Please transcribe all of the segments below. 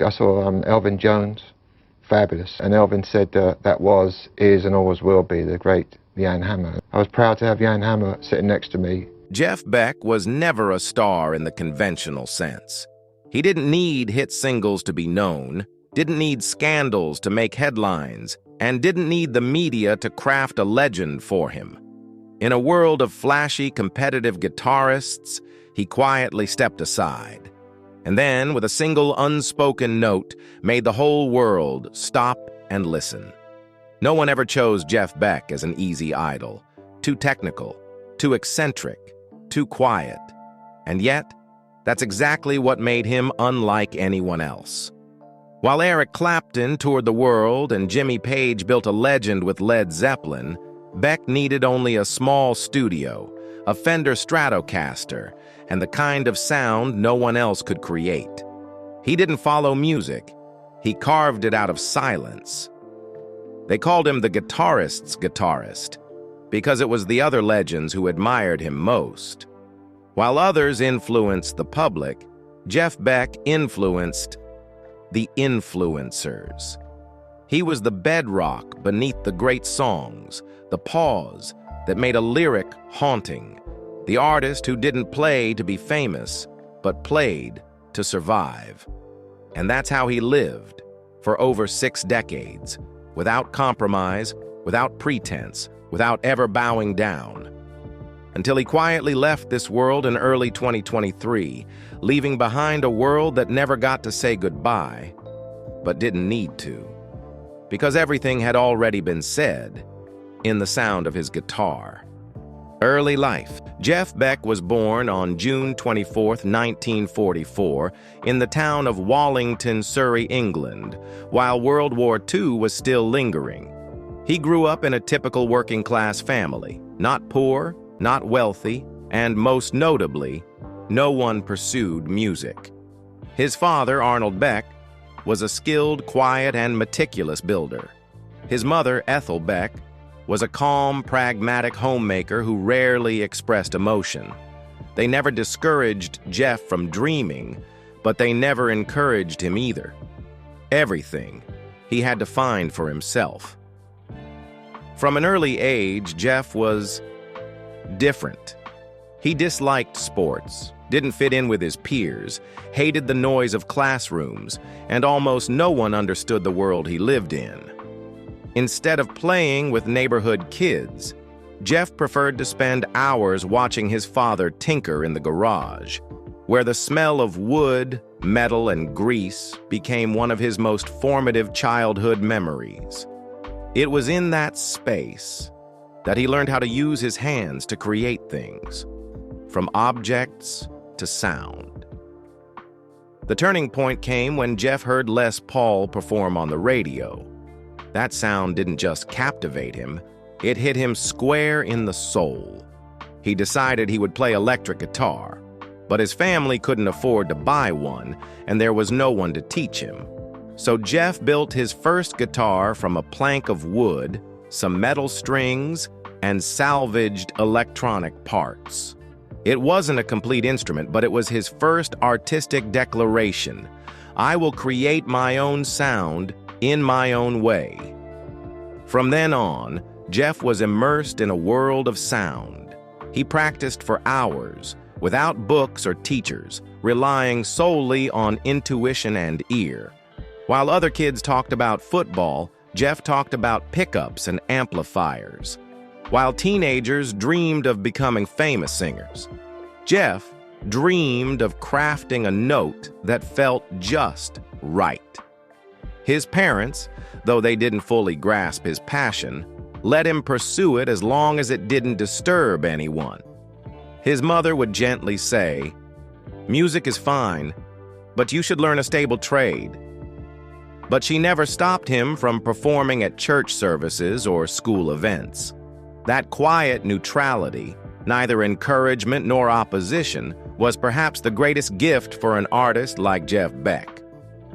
I saw Elvin Jones, fabulous, and Elvin said that was, is, and always will be the great Jan Hammer. I was proud to have Jan Hammer sitting next to me. Jeff Beck was never a star in the conventional sense. He didn't need hit singles to be known, didn't need scandals to make headlines, and didn't need the media to craft a legend for him. In a world of flashy, competitive guitarists, he quietly stepped aside, and then, with a single unspoken note, made the whole world stop and listen. No one ever chose Jeff Beck as an easy idol. Too technical, too eccentric, too quiet. And yet, that's exactly what made him unlike anyone else. While Eric Clapton toured the world and Jimmy Page built a legend with Led Zeppelin, Beck needed only a small studio, a Fender Stratocaster, and the kind of sound no one else could create. He didn't follow music. He carved it out of silence. They called him the guitarist's guitarist because it was the other legends who admired him most. While others influenced the public, Jeff Beck influenced the influencers. He was the bedrock beneath the great songs, the pause that made a lyric haunting, the artist who didn't play to be famous, but played to survive. And that's how he lived for over 6 decades, without compromise, without pretense, without ever bowing down. Until he quietly left this world in early 2023, leaving behind a world that never got to say goodbye, but didn't need to. Because everything had already been said in the sound of his guitar. Early life. Jeff Beck was born on June 24, 1944, in the town of Wallington, Surrey, England, while World War II was still lingering. He grew up in a typical working-class family, not poor, not wealthy, and most notably, no one pursued music. His father, Arnold Beck, was a skilled, quiet, and meticulous builder. His mother, Ethel Beck, was a calm, pragmatic homemaker who rarely expressed emotion. They never discouraged Jeff from dreaming, but they never encouraged him either. Everything he had to find for himself. From an early age, Jeff was different. He disliked sports, didn't fit in with his peers, hated the noise of classrooms, and almost no one understood the world he lived in. Instead of playing with neighborhood kids, Jeff preferred to spend hours watching his father tinker in the garage, where the smell of wood, metal, and grease became one of his most formative childhood memories. It was in that space that he learned how to use his hands to create things, from objects to sound. The turning point came when Jeff heard Les Paul perform on the radio. That sound didn't just captivate him, it hit him square in the soul. He decided he would play electric guitar, but his family couldn't afford to buy one, and there was no one to teach him. So Jeff built his first guitar from a plank of wood, some metal strings, and salvaged electronic parts. It wasn't a complete instrument, but it was his first artistic declaration. I will create my own sound in my own way. From then on, Jeff was immersed in a world of sound. He practiced for hours, without books or teachers, relying solely on intuition and ear. While other kids talked about football, Jeff talked about pickups and amplifiers. While teenagers dreamed of becoming famous singers, Jeff dreamed of crafting a note that felt just right. His parents, though they didn't fully grasp his passion, let him pursue it as long as it didn't disturb anyone. His mother would gently say, "Music is fine, but you should learn a stable trade." But she never stopped him from performing at church services or school events. That quiet neutrality, neither encouragement nor opposition, was perhaps the greatest gift for an artist like Jeff Beck.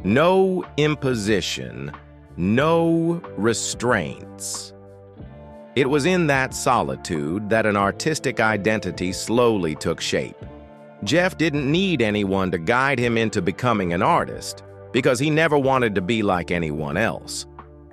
No imposition, no restraints. It was in that solitude that an artistic identity slowly took shape. Jeff didn't need anyone to guide him into becoming an artist. because he never wanted to be like anyone else.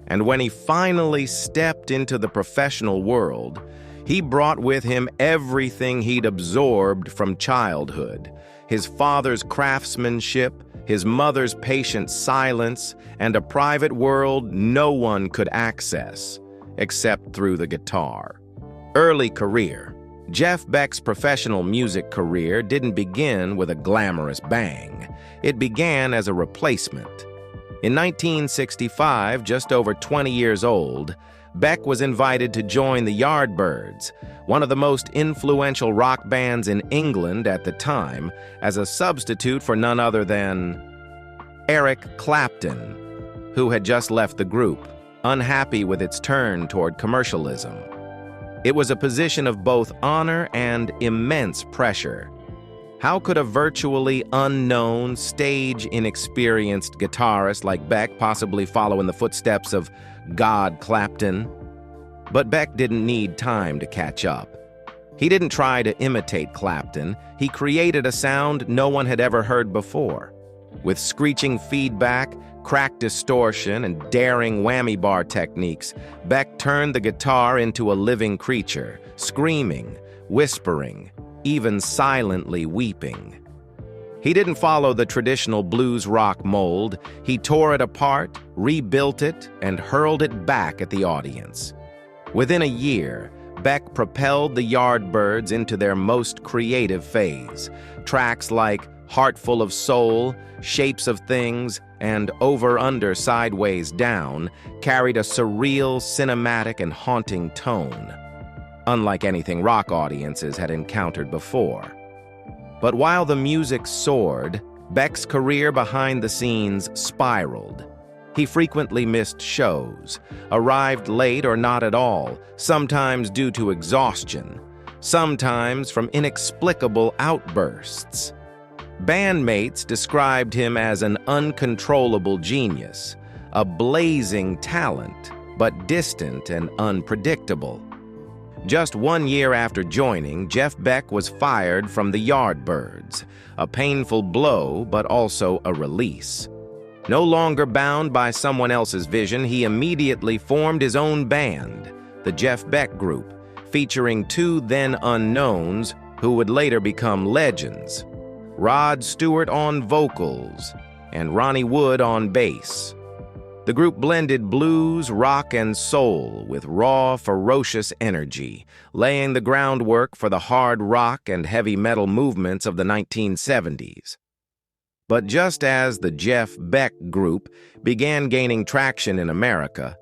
And when he finally stepped into the professional world, he brought with him everything he'd absorbed from childhood: his father's craftsmanship, his mother's patient silence, and a private world no one could access, except through the guitar. Early career. Jeff Beck's professional music career didn't begin with a glamorous bang. It began as a replacement. In 1965, just over 20 years old, Beck was invited to join the Yardbirds, one of the most influential rock bands in England at the time, as a substitute for none other than Eric Clapton, who had just left the group, unhappy with its turn toward commercialism. It was a position of both honor and immense pressure. How could a virtually unknown, stage-inexperienced guitarist like Beck possibly follow in the footsteps of God Clapton? But Beck didn't need time to catch up. He didn't try to imitate Clapton. He created a sound no one had ever heard before. With screeching feedback, cracked distortion, and daring whammy bar techniques, Beck turned the guitar into a living creature, screaming, whispering, even silently weeping. He didn't follow the traditional blues rock mold. He tore it apart, rebuilt it, and hurled it back at the audience. Within a year, Beck propelled the Yardbirds into their most creative phase. Tracks like Heartful of Soul, Shapes of Things, and Over, Under, Sideways, Down carried a surreal, cinematic, and haunting tone, unlike anything rock audiences had encountered before. But while the music soared, Beck's career behind the scenes spiraled. He frequently missed shows, arrived late or not at all, sometimes due to exhaustion, sometimes from inexplicable outbursts. Bandmates described him as an uncontrollable genius, a blazing talent, but distant and unpredictable. Just 1 year after joining, Jeff Beck was fired from the Yardbirds, a painful blow but also a release. No longer bound by someone else's vision, he immediately formed his own band, the Jeff Beck Group, featuring two then unknowns who would later become legends: Rod Stewart on vocals and Ronnie Wood on bass. The group blended blues, rock, and soul with raw, ferocious energy, laying the groundwork for the hard rock and heavy metal movements of the 1970s. But just as the Jeff Beck Group began gaining traction in America,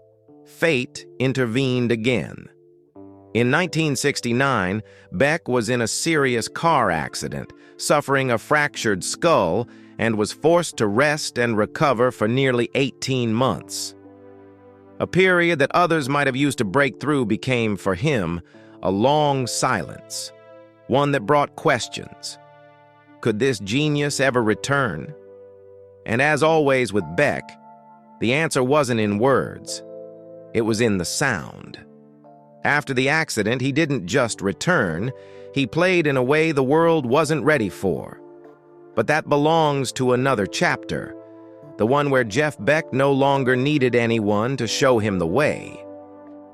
fate intervened again. In 1969, Beck was in a serious car accident, suffering a fractured skull, and was forced to rest and recover for nearly 18 months. A period that others might have used to break through became, for him, a long silence, one that brought questions. Could this genius ever return? And as always with Beck, the answer wasn't in words. It was in the sound. After the accident, he didn't just return, he played in a way the world wasn't ready for. But that belongs to another chapter, the one where Jeff Beck no longer needed anyone to show him the way.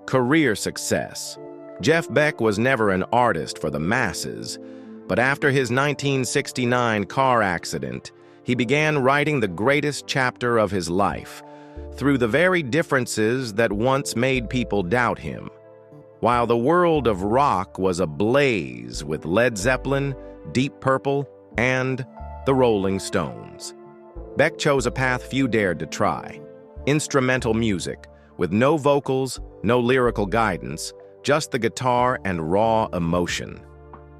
Career success. Jeff Beck was never an artist for the masses, but after his 1969 car accident, he began writing the greatest chapter of his life, through the very differences that once made people doubt him. While the world of rock was ablaze with Led Zeppelin, Deep Purple, and the Rolling Stones, Beck chose a path few dared to try: instrumental music, with no vocals, no lyrical guidance, just the guitar and raw emotion.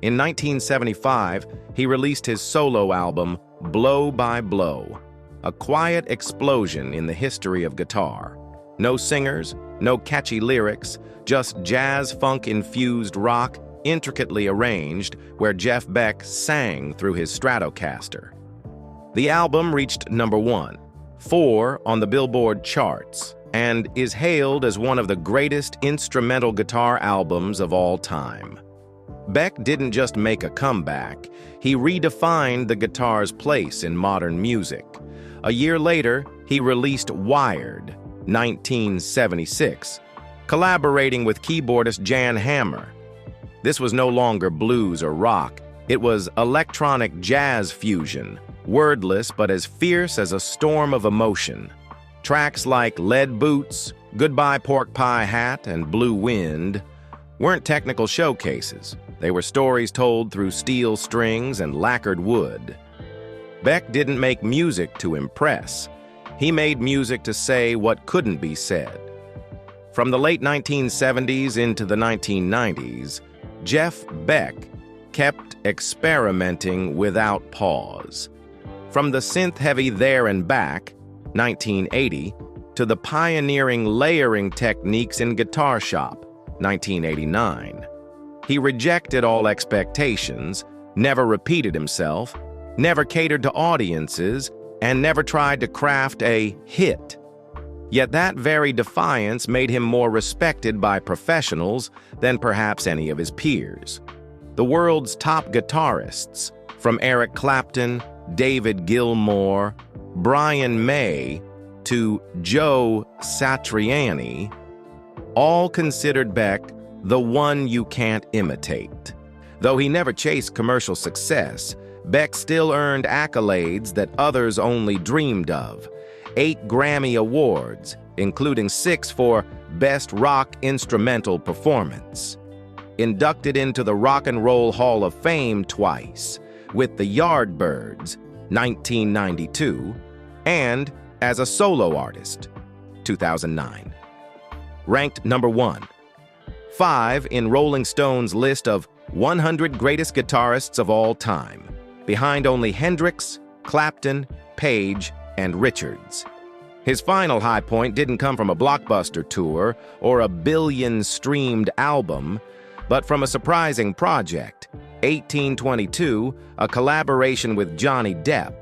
In 1975, he released his solo album, Blow by Blow, a quiet explosion in the history of guitar. No singers, no catchy lyrics, just jazz-funk-infused rock, intricately arranged, where Jeff Beck sang through his Stratocaster. The album reached #1, 4 on the Billboard charts, and is hailed as one of the greatest instrumental guitar albums of all time. Beck didn't just make a comeback, he redefined the guitar's place in modern music. A year later, he released Wired, 1976, collaborating with keyboardist Jan Hammer. This was no longer blues or rock. It was electronic jazz fusion, wordless but as fierce as a storm of emotion. Tracks like Lead Boots, Goodbye Pork Pie Hat, and Blue Wind weren't technical showcases. They were stories told through steel strings and lacquered wood. Beck didn't make music to impress. He made music to say what couldn't be said. From the late 1970s into the 1990s, Jeff Beck kept experimenting without pause. From the synth-heavy There and Back, 1980, to the pioneering layering techniques in Guitar Shop, 1989. He rejected all expectations, never repeated himself, never catered to audiences, and never tried to craft a hit. Yet that very defiance made him more respected by professionals than perhaps any of his peers. The world's top guitarists, from Eric Clapton, David Gilmour, Brian May, to Joe Satriani, all considered Beck the one you can't imitate. Though he never chased commercial success, Beck still earned accolades that others only dreamed of. 8 Grammy Awards, including 6 for Best Rock Instrumental Performance. Inducted into the Rock and Roll Hall of Fame twice, with the Yardbirds, 1992, and as a solo artist, 2009. Ranked number 1. 5 in Rolling Stone's list of 100 greatest guitarists of all time, behind only Hendrix, Clapton, Page, and Richards. His final high point didn't come from a blockbuster tour or a billion-streamed album, but from a surprising project, 1822, a collaboration with Johnny Depp.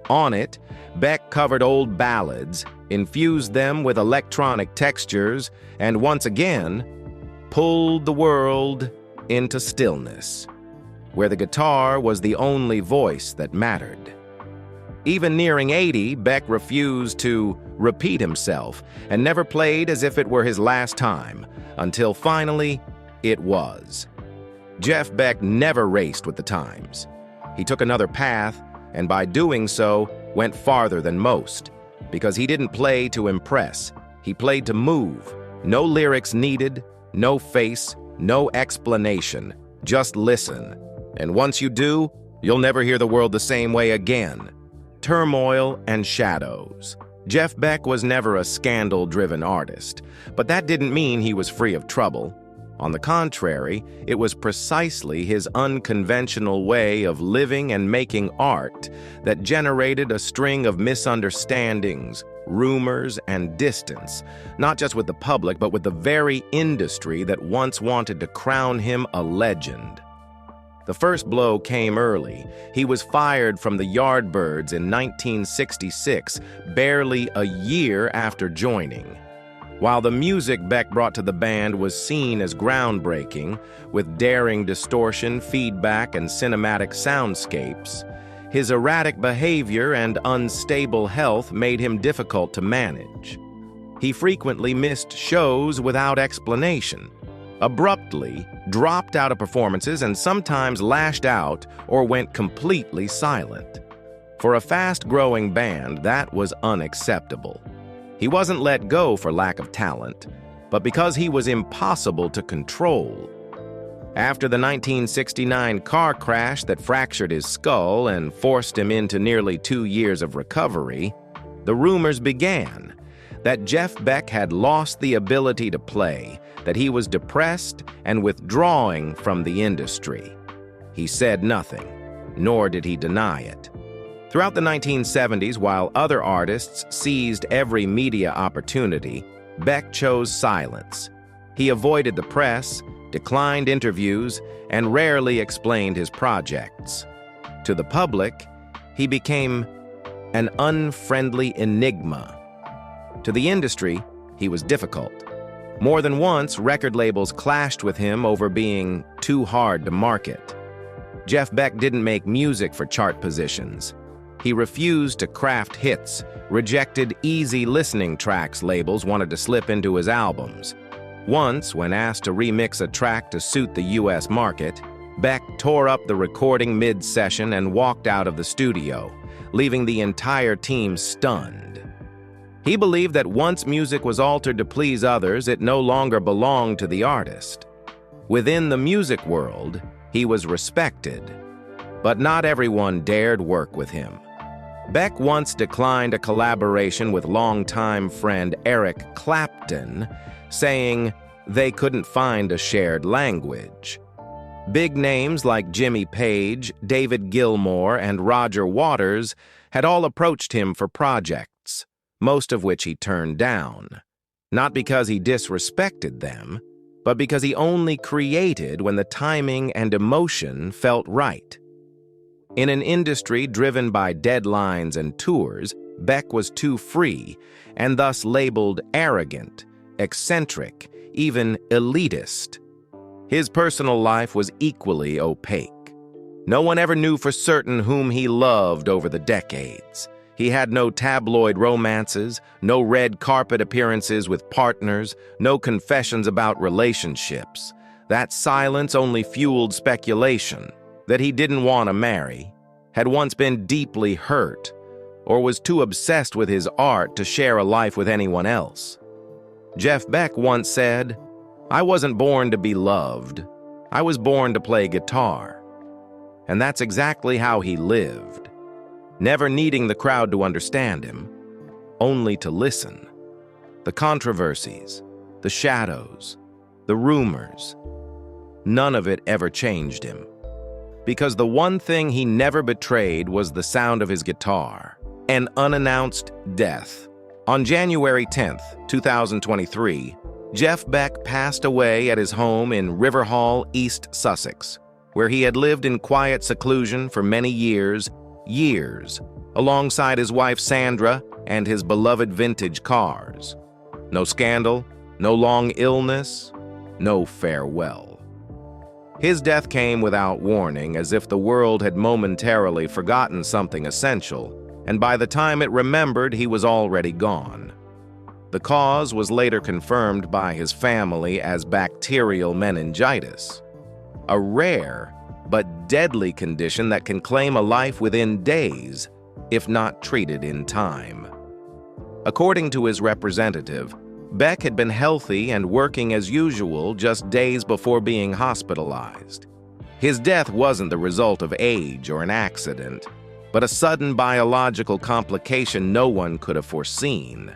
On it, Beck covered old ballads, infused them with electronic textures, and once again, pulled the world into stillness, where the guitar was the only voice that mattered. Even nearing 80, Beck refused to repeat himself and never played as if it were his last time, until finally, it was. Jeff Beck never raced with the times. He took another path, and by doing so, went farther than most, because he didn't play to impress. He played to move. No lyrics needed, no face, no explanation. Just listen. And once you do, you'll never hear the world the same way again. Turmoil and shadows. Jeff Beck was never a scandal-driven artist, but that didn't mean he was free of trouble. On the contrary, it was precisely his unconventional way of living and making art that generated a string of misunderstandings, rumors, and distance, not just with the public, but with the very industry that once wanted to crown him a legend. The first blow came early. He was fired from the Yardbirds in 1966, barely a year after joining. While the music Beck brought to the band was seen as groundbreaking, with daring distortion, feedback, and cinematic soundscapes, his erratic behavior and unstable health made him difficult to manage. He frequently missed shows without explanation, abruptly dropped out of performances, and sometimes lashed out or went completely silent. For a fast-growing band, that was unacceptable. He wasn't let go for lack of talent, but because he was impossible to control. After the 1969 car crash that fractured his skull and forced him into nearly 2 years of recovery, the rumors began that Jeff Beck had lost the ability to play, that he was depressed and withdrawing from the industry. He said nothing, nor did he deny it. Throughout the 1970s, while other artists seized every media opportunity, Beck chose silence. He avoided the press, declined interviews, and rarely explained his projects. To the public, he became an unfriendly enigma. To the industry, he was difficult. More than once, record labels clashed with him over being too hard to market. Jeff Beck didn't make music for chart positions. He refused to craft hits, rejected easy listening tracks labels wanted to slip into his albums. Once, when asked to remix a track to suit the US market, Beck tore up the recording mid-session and walked out of the studio, leaving the entire team stunned. He believed that once music was altered to please others, it no longer belonged to the artist. Within the music world, he was respected, but not everyone dared work with him. Beck once declined a collaboration with longtime friend Eric Clapton, saying they couldn't find a shared language. Big names like Jimmy Page, David Gilmour, and Roger Waters had all approached him for projects, most of which he turned down. Not because he disrespected them, but because he only created when the timing and emotion felt right. In an industry driven by deadlines and tours, Beck was too free, and thus labeled arrogant, eccentric, even elitist. His personal life was equally opaque. No one ever knew for certain whom he loved over the decades. He had no tabloid romances, no red carpet appearances with partners, no confessions about relationships. That silence only fueled speculation that he didn't want to marry, had once been deeply hurt, or was too obsessed with his art to share a life with anyone else. Jeff Beck once said, "I wasn't born to be loved. I was born to play guitar." And that's exactly how he lived, never needing the crowd to understand him, only to listen. The controversies, the shadows, the rumors, none of it ever changed him. Because the one thing he never betrayed was the sound of his guitar, an unannounced death. On January 10th, 2023, Jeff Beck passed away at his home in Riverhall, East Sussex, where he had lived in quiet seclusion for many years, alongside his wife Sandra and his beloved vintage cars. No scandal, no long illness, no farewell. His death came without warning, as if the world had momentarily forgotten something essential, and by the time it remembered, he was already gone. The cause was later confirmed by his family as bacterial meningitis, a rare but deadly condition that can claim a life within days, if not treated in time. According to his representative, Beck had been healthy and working as usual just days before being hospitalized. His death wasn't the result of age or an accident, but a sudden biological complication no one could have foreseen.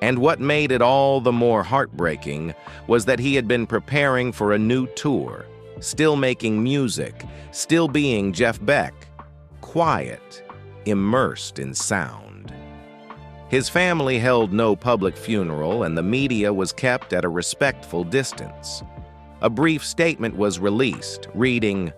And what made it all the more heartbreaking was that he had been preparing for a new tour, still making music, still being Jeff Beck, quiet, immersed in sound. His family held no public funeral, and the media was kept at a respectful distance. A brief statement was released, reading,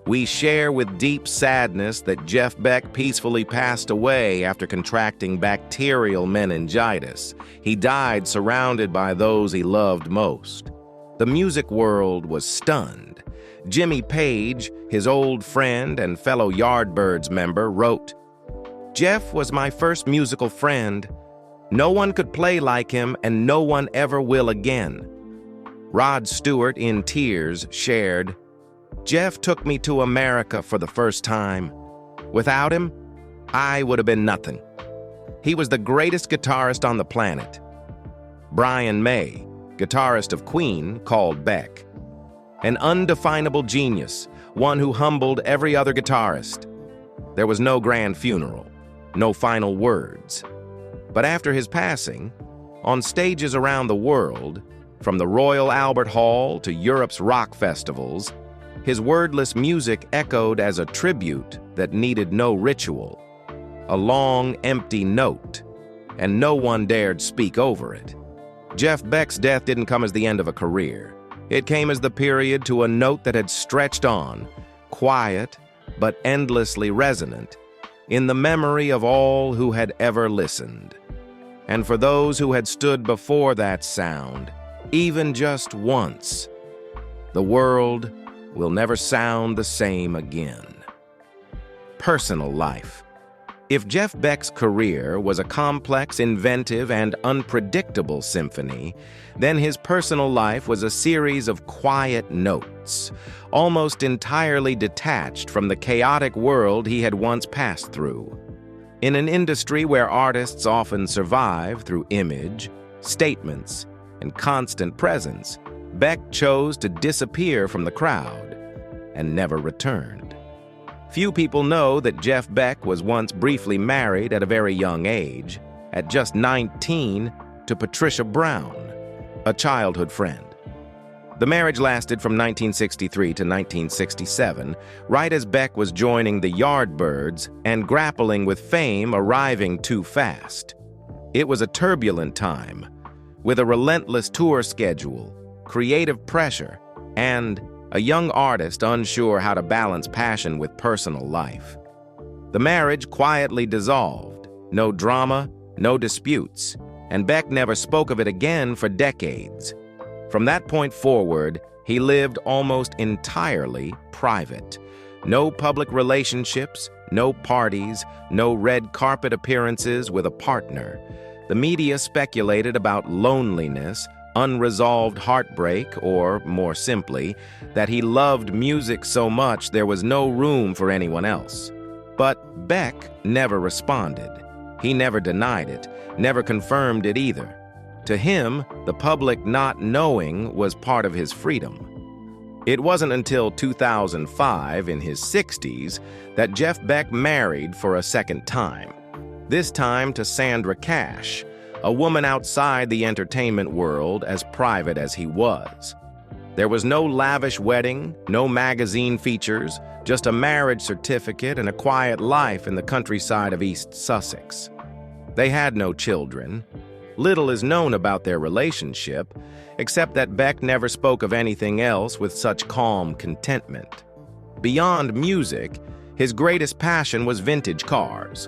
"We share with deep sadness that Jeff Beck peacefully passed away after contracting bacterial meningitis. He died surrounded by those he loved most." The music world was stunned. Jimmy Page, his old friend and fellow Yardbirds member, wrote, "Jeff was my first musical friend. No one could play like him, and no one ever will again." Rod Stewart, in tears, shared, "Jeff took me to America for the first time. Without him, I would have been nothing. He was the greatest guitarist on the planet." Brian May, guitarist of Queen, called Beck an undefinable genius, one who humbled every other guitarist. There was no grand funeral, no final words. But after his passing, on stages around the world, from the Royal Albert Hall to Europe's rock festivals, his wordless music echoed as a tribute that needed no ritual, a long, empty note, and no one dared speak over it. Jeff Beck's death didn't come as the end of a career. It came as the period to a note that had stretched on, quiet but endlessly resonant, in the memory of all who had ever listened. And for those who had stood before that sound, even just once, the world will never sound the same again. Personal life. If Jeff Beck's career was a complex, inventive, and unpredictable symphony, then his personal life was a series of quiet notes, almost entirely detached from the chaotic world he had once passed through. In an industry where artists often survive through image, statements, and constant presence, Beck chose to disappear from the crowd and never returned. Few people know that Jeff Beck was once briefly married at a very young age, at just 19, to Patricia Brown, a childhood friend. The marriage lasted from 1963 to 1967, right as Beck was joining the Yardbirds and grappling with fame arriving too fast. It was a turbulent time, with a relentless tour schedule, creative pressure, and a young artist unsure how to balance passion with personal life. The marriage quietly dissolved, no drama, no disputes, and Beck never spoke of it again for decades. From that point forward, he lived almost entirely private. No public relationships, no parties, no red carpet appearances with a partner. The media speculated about loneliness, unresolved heartbreak, or, more simply, that he loved music so much there was no room for anyone else. But Beck never responded. He never denied it, never confirmed it either. To him, the public not knowing was part of his freedom. It wasn't until 2005, in his 60s, that Jeff Beck married for a second time. This time to Sandra Cash, a woman outside the entertainment world, as private as he was. There was no lavish wedding, no magazine features, just a marriage certificate and a quiet life in the countryside of East Sussex. They had no children. Little is known about their relationship, except that Beck never spoke of anything else with such calm contentment. Beyond music, his greatest passion was vintage cars.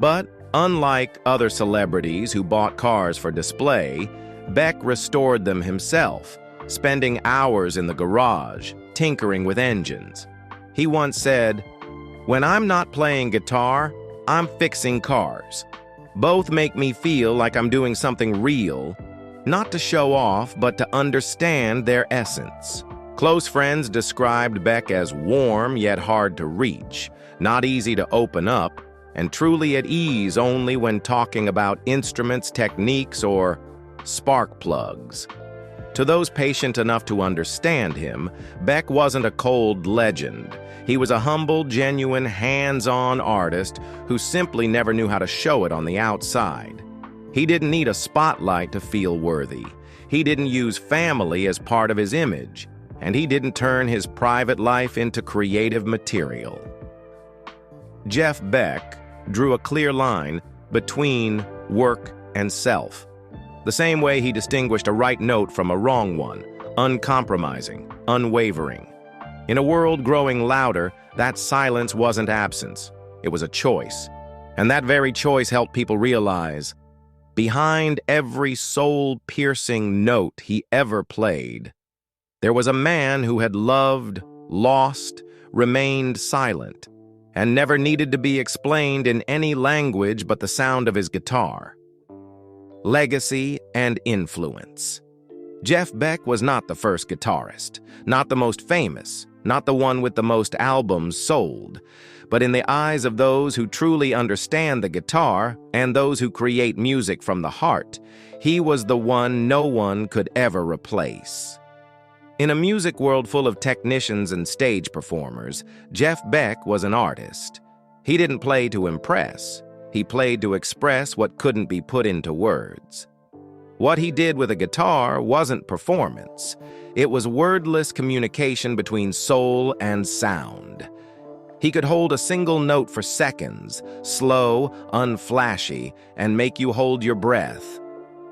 But unlike other celebrities who bought cars for display, Beck restored them himself, spending hours in the garage, tinkering with engines. He once said, "When I'm not playing guitar, I'm fixing cars. Both make me feel like I'm doing something real, not to show off, but to understand their essence." Close friends described Beck as warm yet hard to reach, not easy to open up, and truly at ease only when talking about instruments, techniques, or spark plugs. To those patient enough to understand him, Beck wasn't a cold legend. He was a humble, genuine, hands-on artist who simply never knew how to show it on the outside. He didn't need a spotlight to feel worthy. He didn't use family as part of his image, and he didn't turn his private life into creative material. Jeff Beck drew a clear line between work and self, the same way he distinguished a right note from a wrong one, uncompromising, unwavering. In a world growing louder, that silence wasn't absence, it was a choice. And that very choice helped people realize, behind every soul-piercing note he ever played, there was a man who had loved, lost, remained silent, and never needed to be explained in any language but the sound of his guitar. Legacy and influence. Jeff Beck was not the first guitarist, not the most famous, not the one with the most albums sold, but in the eyes of those who truly understand the guitar and those who create music from the heart, he was the one no one could ever replace. In a music world full of technicians and stage performers, Jeff Beck was an artist. He didn't play to impress. He played to express what couldn't be put into words. What he did with a guitar wasn't performance. It was wordless communication between soul and sound. He could hold a single note for seconds, slow, unflashy, and make you hold your breath.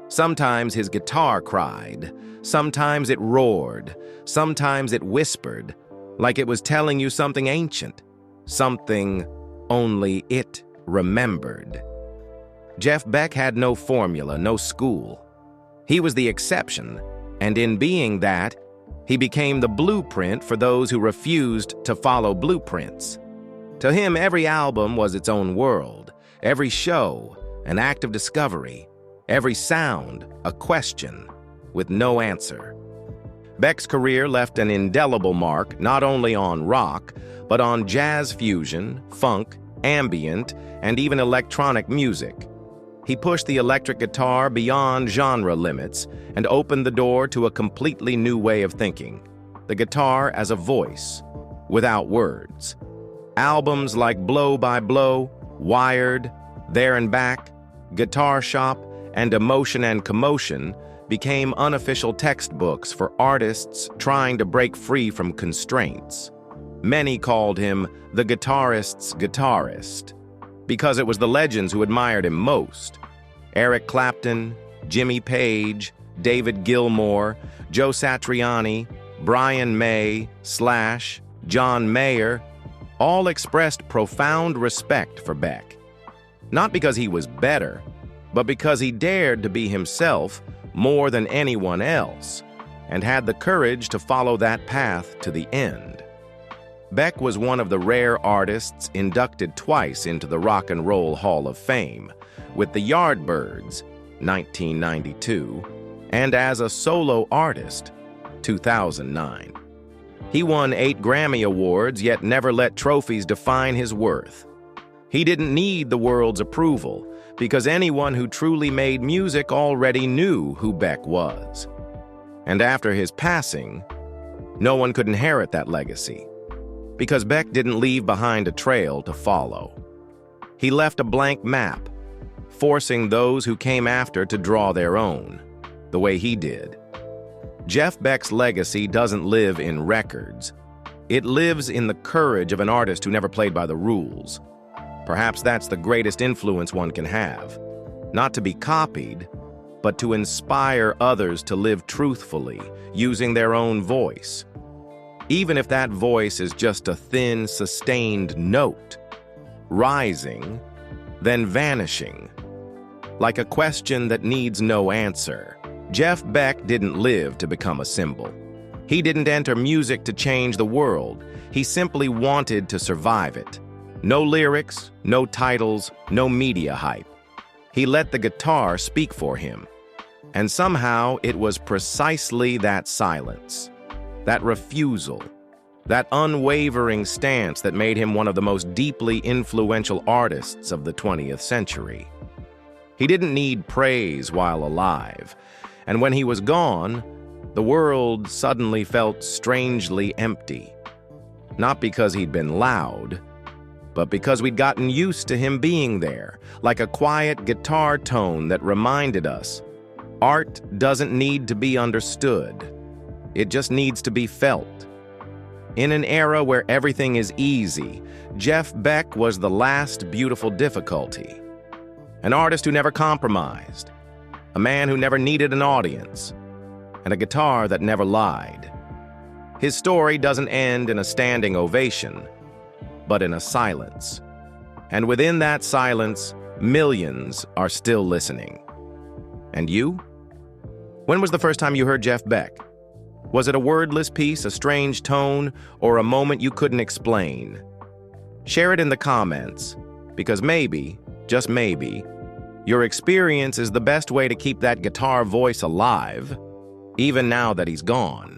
Sometimes his guitar cried, sometimes it roared, sometimes it whispered, like it was telling you something ancient, something only it remembered. Jeff Beck had no formula, no school. He was the exception, and in being that, he became the blueprint for those who refused to follow blueprints. To him, every album was its own world, Every show, an act of discovery. Every sound, a question, with no answer. Beck's career left an indelible mark not only on rock, but on jazz fusion, funk, ambient, and even electronic music. He pushed the electric guitar beyond genre limits and opened the door to a completely new way of thinking. The guitar as a voice, without words. Albums like Blow by Blow, Wired, There and Back, Guitar Shop, and Emotion and Commotion became unofficial textbooks for artists trying to break free from constraints. Many called him the guitarist's guitarist, because it was the legends who admired him most. Eric Clapton, Jimmy Page, David Gilmour, Joe Satriani, Brian May, Slash, John Mayer, all expressed profound respect for Beck. Not because he was better, but because he dared to be himself more than anyone else, and had the courage to follow that path to the end. Beck was one of the rare artists inducted twice into the Rock and Roll Hall of Fame, with the Yardbirds, 1992, and as a solo artist, 2009. He won 8 Grammy Awards, yet never let trophies define his worth. He didn't need the world's approval, because anyone who truly made music already knew who Beck was. And after his passing, no one could inherit that legacy, because Beck didn't leave behind a trail to follow. He left a blank map, forcing those who came after to draw their own, the way he did. Jeff Beck's legacy doesn't live in records. It lives in the courage of an artist who never played by the rules. Perhaps that's the greatest influence one can have. Not to be copied, but to inspire others to live truthfully, using their own voice. Even if that voice is just a thin, sustained note, rising, then vanishing, like a question that needs no answer. Jeff Beck didn't live to become a symbol. He didn't enter music to change the world. He simply wanted to survive it. No lyrics, no titles, no media hype. He let the guitar speak for him. And somehow it was precisely that silence, that refusal, that unwavering stance that made him one of the most deeply influential artists of the 20th century. He didn't need praise while alive, and when he was gone, the world suddenly felt strangely empty. Not because he'd been loud, but because we'd gotten used to him being there, like a quiet guitar tone that reminded us, art doesn't need to be understood. It just needs to be felt. In an era where everything is easy, Jeff Beck was the last beautiful difficulty. An artist who never compromised, a man who never needed an audience, and a guitar that never lied. His story doesn't end in a standing ovation, but in a silence. And within that silence, millions are still listening. And you? When was the first time you heard Jeff Beck? Was it a wordless piece, a strange tone, or a moment you couldn't explain? Share it in the comments, because maybe, just maybe, your experience is the best way to keep that guitar voice alive, even now that he's gone.